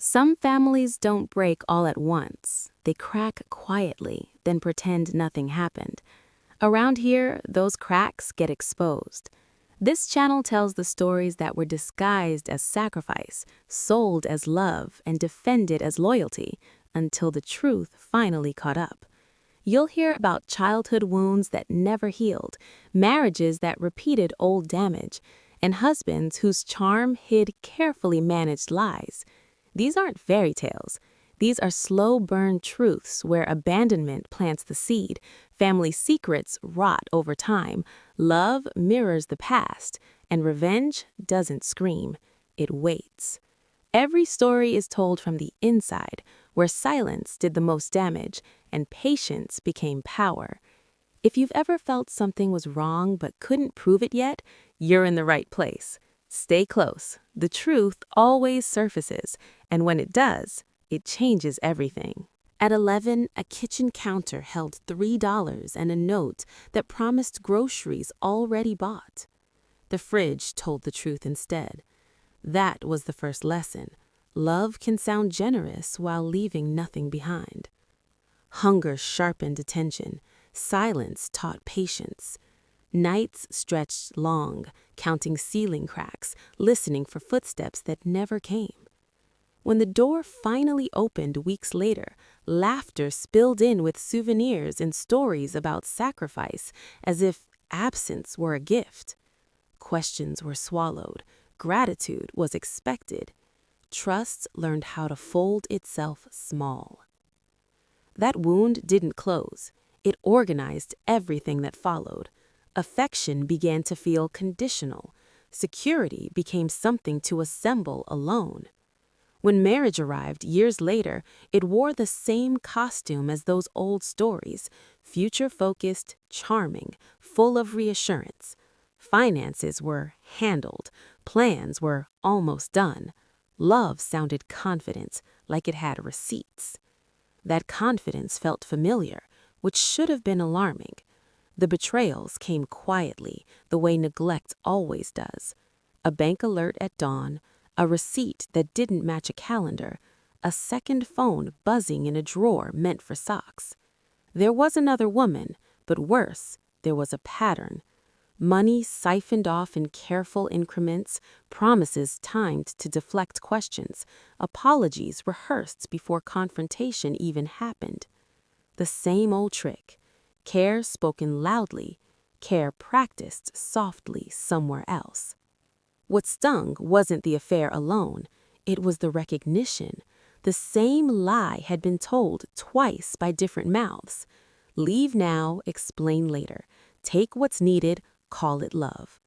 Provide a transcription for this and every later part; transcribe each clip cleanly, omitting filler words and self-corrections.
Some families don't break all at once. They crack quietly, then pretend nothing happened. Around here, those cracks get exposed. This channel tells the stories that were disguised as sacrifice, sold as love, and defended as loyalty, until the truth finally caught up. You'll hear about childhood wounds that never healed, marriages that repeated old damage, and husbands whose charm hid carefully managed lies. These aren't fairy tales. These are slow-burn truths where abandonment plants the seed, family secrets rot over time, love mirrors the past, and revenge doesn't scream. It waits. Every story is told from the inside, where silence did the most damage and patience became power. If you've ever felt something was wrong but couldn't prove it yet, you're in the right place. Stay close. The truth always surfaces, and when it does, it changes everything. At 11, a kitchen counter held $3 and a note that promised groceries already bought. The fridge told the truth instead. That was the first lesson. Love can sound generous while leaving nothing behind. Hunger sharpened attention. Silence taught patience. Nights stretched long, counting ceiling cracks, listening for footsteps that never came. When the door finally opened weeks later, laughter spilled in with souvenirs and stories about sacrifice, as if absence were a gift. Questions were swallowed. Gratitude was expected. Trust learned how to fold itself small. That wound didn't close. It organized everything that followed. Affection began to feel conditional. Security became something to assemble alone. When marriage arrived years later, it wore the same costume as those old stories, future-focused, charming, full of reassurance. Finances were handled. Plans were almost done. Love sounded confident, like it had receipts. That confidence felt familiar, which should have been alarming. The betrayals came quietly, the way neglect always does. A bank alert at dawn, a receipt that didn't match a calendar, a second phone buzzing in a drawer meant for socks. There was another woman, but worse, there was a pattern. Money siphoned off in careful increments, promises timed to deflect questions, apologies rehearsed before confrontation even happened. The same old trick. Care spoken loudly, care practiced softly somewhere else. What stung wasn't the affair alone, it was the recognition. The same lie had been told twice by different mouths. Leave now, explain later. Take what's needed, call it love.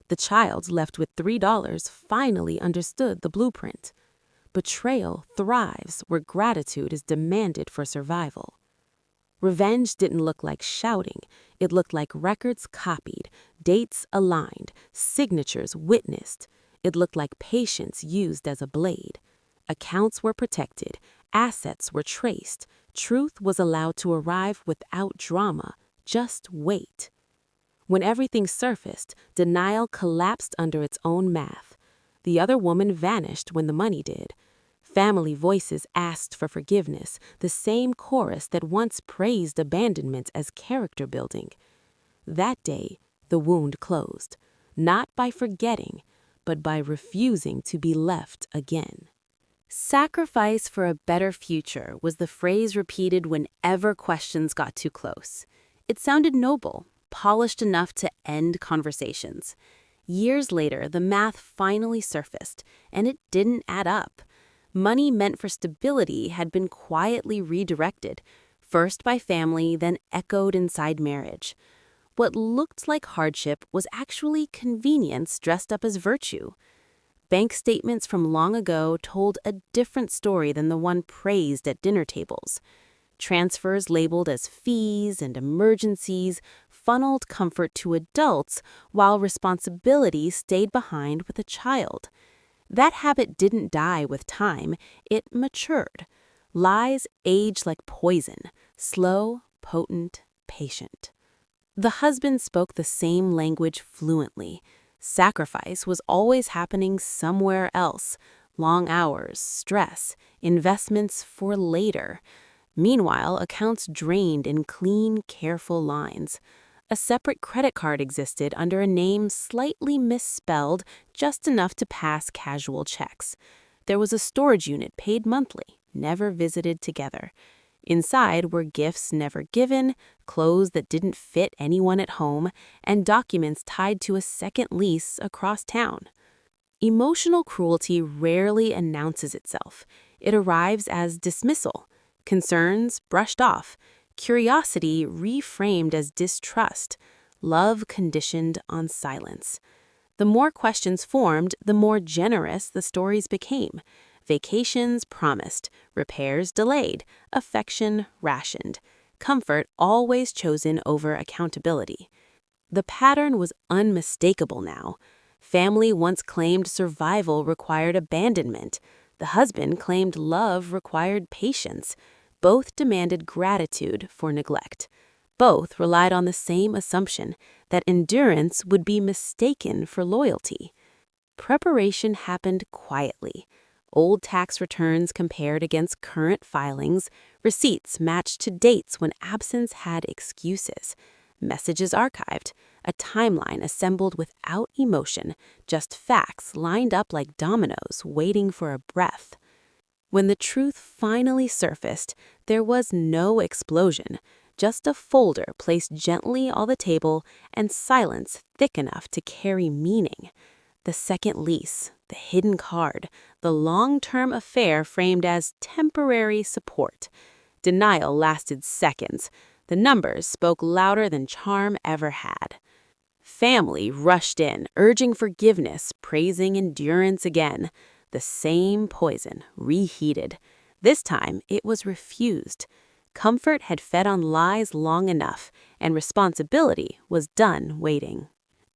The child left with $3 finally understood the blueprint. Betrayal thrives where gratitude is demanded for survival. Revenge didn't look like shouting. It looked like records copied, dates aligned, signatures witnessed. It looked like patience used as a blade. Accounts were protected, assets were traced, truth was allowed to arrive without drama, just wait. When everything surfaced, denial collapsed under its own math. The other woman vanished when the money did. Family voices asked for forgiveness, the same chorus that once praised abandonment as character building. That day, the wound closed, not by forgetting, but by refusing to be left again. Sacrifice for a better future was the phrase repeated whenever questions got too close. It sounded noble, polished enough to end conversations. Years later, the math finally surfaced, and it didn't add up. Money meant for stability had been quietly redirected, first by family, then echoed inside marriage. What looked like hardship was actually convenience dressed up as virtue. Bank statements from long ago told a different story than the one praised at dinner tables. Transfers labeled as fees and emergencies funneled comfort to adults while responsibility stayed behind with a child. That habit didn't die with time, it matured. Lies age like poison, slow, potent, patient. The husband spoke the same language fluently. Sacrifice was always happening somewhere else. long hours, stress, investments for later. Meanwhile, accounts drained in clean, careful lines. A separate credit card existed under a name slightly misspelled, just enough to pass casual checks. There was a storage unit paid monthly, never visited together. Inside were gifts never given, clothes that didn't fit anyone at home, and documents tied to a second lease across town. Emotional cruelty rarely announces itself. It arrives as dismissal, concerns brushed off, curiosity reframed as distrust, love conditioned on silence. The more questions formed, the more generous the stories became. Vacations promised, repairs delayed, affection rationed, comfort always chosen over accountability. The pattern was unmistakable now. Family once claimed survival required abandonment. The husband claimed love required patience. Both demanded gratitude for neglect. Both relied on the same assumption, that endurance would be mistaken for loyalty. Preparation happened quietly. Old tax returns compared against current filings, receipts matched to dates when absence had excuses, messages archived, a timeline assembled without emotion, just facts lined up like dominoes waiting for a breath. When the truth finally surfaced, there was no explosion, just a folder placed gently on the table and silence thick enough to carry meaning. The second lease, the hidden card, the long-term affair framed as temporary support. Denial lasted seconds. The numbers spoke louder than charm ever had. Family rushed in, urging forgiveness, praising endurance again. The same poison, reheated. This time, it was refused. Comfort had fed on lies long enough, and responsibility was done waiting.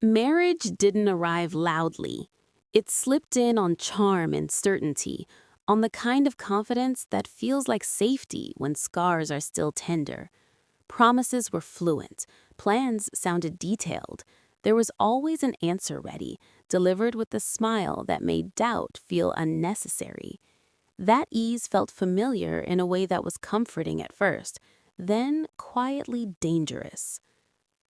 Marriage didn't arrive loudly. It slipped in on charm and certainty, on the kind of confidence that feels like safety when scars are still tender. Promises were fluent, plans sounded detailed. There was always an answer ready, delivered with a smile that made doubt feel unnecessary. That ease felt familiar in a way that was comforting at first, then quietly dangerous.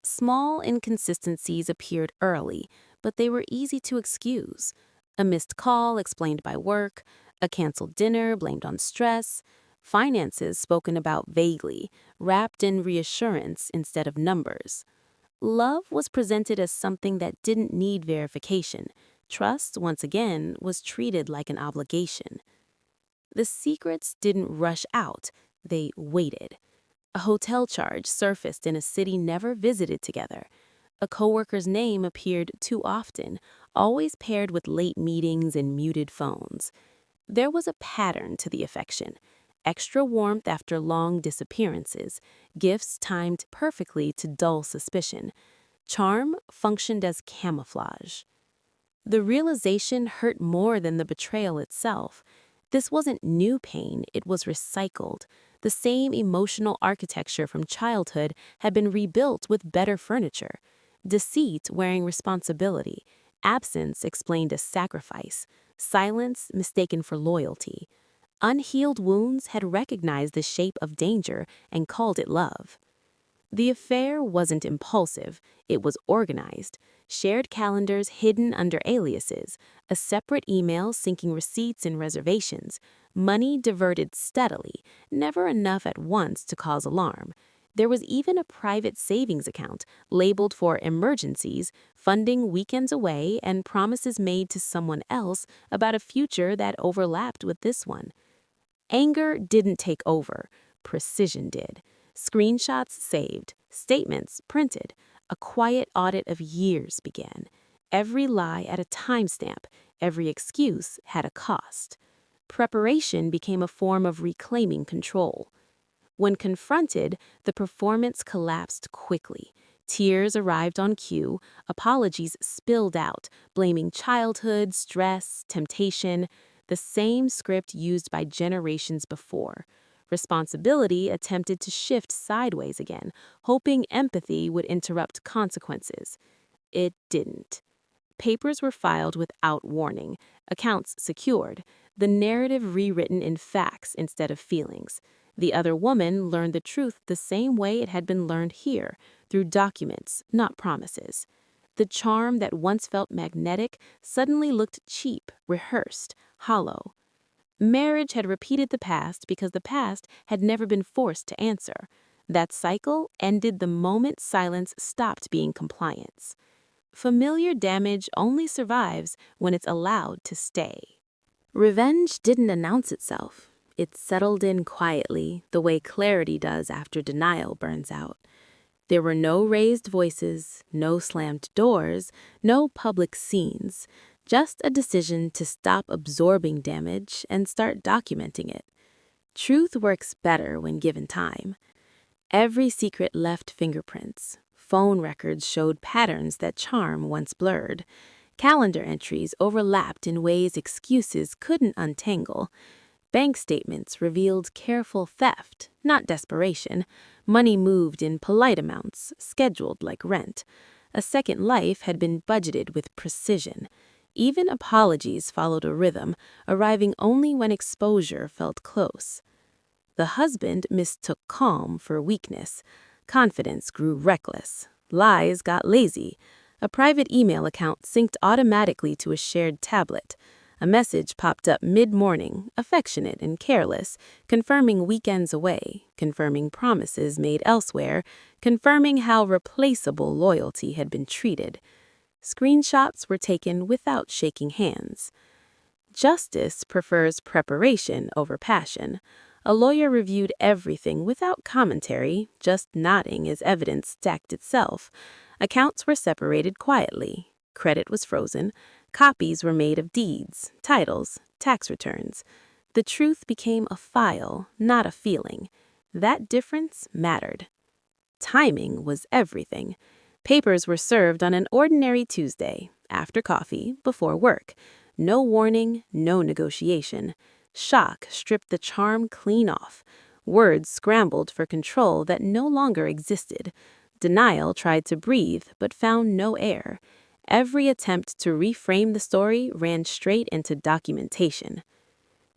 Small inconsistencies appeared early, but they were easy to excuse. A missed call explained by work, a canceled dinner blamed on stress, finances spoken about vaguely, wrapped in reassurance instead of numbers. Love was presented as something that didn't need verification. Trust, once again, was treated like an obligation. The secrets didn't rush out, they waited. A hotel charge surfaced in a city never visited together. A coworker's name appeared too often, always paired with late meetings and muted phones. There was a pattern to the affection. Extra warmth after long disappearances, gifts timed perfectly to dull suspicion. Charm functioned as camouflage. The realization hurt more than the betrayal itself. This wasn't new pain, it was recycled. The same emotional architecture from childhood had been rebuilt with better furniture. Deceit wearing responsibility, absence explained as sacrifice, silence mistaken for loyalty. Unhealed wounds had recognized the shape of danger and called it love. The affair wasn't impulsive, it was organized. Shared calendars hidden under aliases, a separate email syncing receipts and reservations, money diverted steadily, never enough at once to cause alarm. There was even a private savings account labeled for emergencies, funding weekends away and promises made to someone else about a future that overlapped with this one. Anger didn't take over, precision did. Screenshots saved, statements printed. A quiet audit of years began. Every lie at a timestamp, every excuse had a cost. Preparation became a form of reclaiming control. When confronted, the performance collapsed quickly. Tears arrived on cue, apologies spilled out, blaming childhood, stress, temptation, the same script used by generations before. Responsibility attempted to shift sideways again, hoping empathy would interrupt consequences. It didn't. Papers were filed without warning, accounts secured, the narrative rewritten in facts instead of feelings. The other woman learned the truth the same way it had been learned here, through documents, not promises. The charm that once felt magnetic suddenly looked cheap, rehearsed, hollow. Marriage had repeated the past because the past had never been forced to answer. That cycle ended the moment silence stopped being compliance. Familiar damage only survives when it's allowed to stay. Revenge didn't announce itself. It settled in quietly, the way clarity does after denial burns out. There were no raised voices, no slammed doors, no public scenes, just a decision to stop absorbing damage and start documenting it. Truth works better when given time. Every secret left fingerprints. Phone records showed patterns that charm once blurred. Calendar entries overlapped in ways excuses couldn't untangle. Bank statements revealed careful theft, not desperation. Money moved in polite amounts, scheduled like rent. A second life had been budgeted with precision. Even apologies followed a rhythm, arriving only when exposure felt close. The husband mistook calm for weakness. Confidence grew reckless. Lies got lazy. A private email account synced automatically to a shared tablet. A message popped up mid-morning, affectionate and careless, confirming weekends away, confirming promises made elsewhere, confirming how replaceable loyalty had been treated. Screenshots were taken without shaking hands. Justice prefers preparation over passion. A lawyer reviewed everything without commentary, just nodding as evidence stacked itself. Accounts were separated quietly. Credit was frozen. Copies were made of deeds, titles, tax returns. The truth became a file, not a feeling. That difference mattered. Timing was everything. Papers were served on an ordinary Tuesday, after coffee, before work. No warning, no negotiation. Shock stripped the charm clean off. Words scrambled for control that no longer existed. Denial tried to breathe, but found no air. Every attempt to reframe the story ran straight into documentation.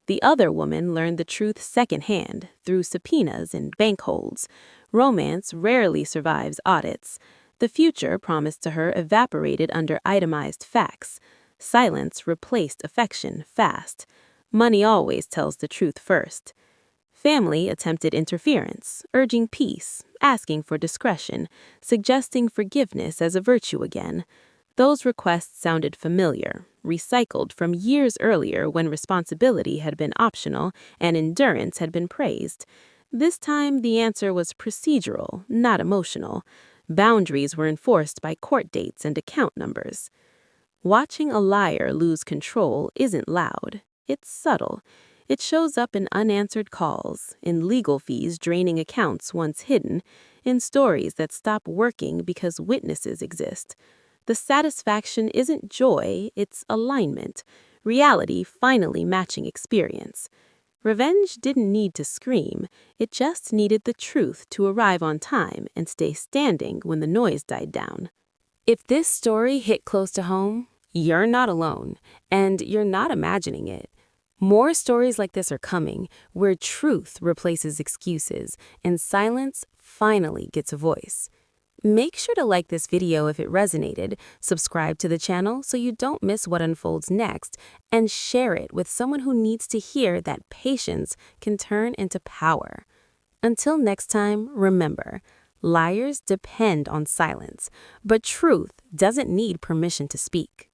The other woman learned the truth secondhand, through subpoenas and bank holds. Romance rarely survives audits. The future promised to her evaporated under itemized facts. Silence replaced affection fast. Money always tells the truth first. Family attempted interference, urging peace, asking for discretion, suggesting forgiveness as a virtue again. Those requests sounded familiar, recycled from years earlier when responsibility had been optional and endurance had been praised. This time, the answer was procedural, not emotional. Boundaries were enforced by court dates and account numbers. Watching a liar lose control isn't loud. It's subtle. It shows up in unanswered calls, in legal fees draining accounts once hidden, in stories that stop working because witnesses exist. The satisfaction isn't joy, it's alignment, reality finally matching experience. Revenge didn't need to scream, it just needed the truth to arrive on time and stay standing when the noise died down. If this story hit close to home, you're not alone, and you're not imagining it. More stories like this are coming, where truth replaces excuses and silence finally gets a voice. Make sure to like this video if it resonated, subscribe to the channel so you don't miss what unfolds next, and share it with someone who needs to hear that patience can turn into power. Until next time, remember, liars depend on silence, but truth doesn't need permission to speak.